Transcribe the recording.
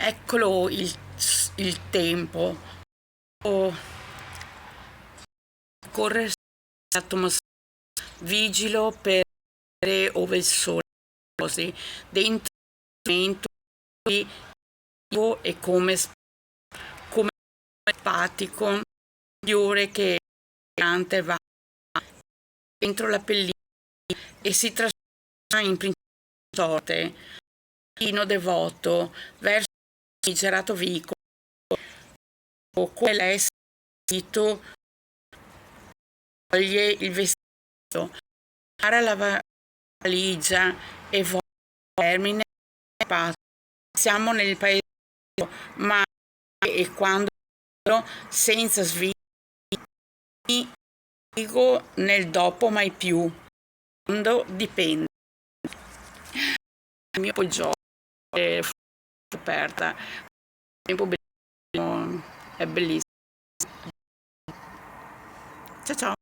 Eccolo il tempo. Oh, corre l'atmosfera, vigilo per vedere ove il sole è così. Dentro il momento vivo e come empatico, fiore che piante va dentro la pellicola e si trasforma in principio sorte, Pino devoto verso il famigerato vicolo, quella è sentito, toglie il vestito, prepara la valigia e volge al termine del passo. Siamo nel paese, ma e quando senza svigo nel dopo mai più, quando dipende. Il mio poggiolo è aperta, il tempo bellissimo, è bellissimo. Ciao ciao.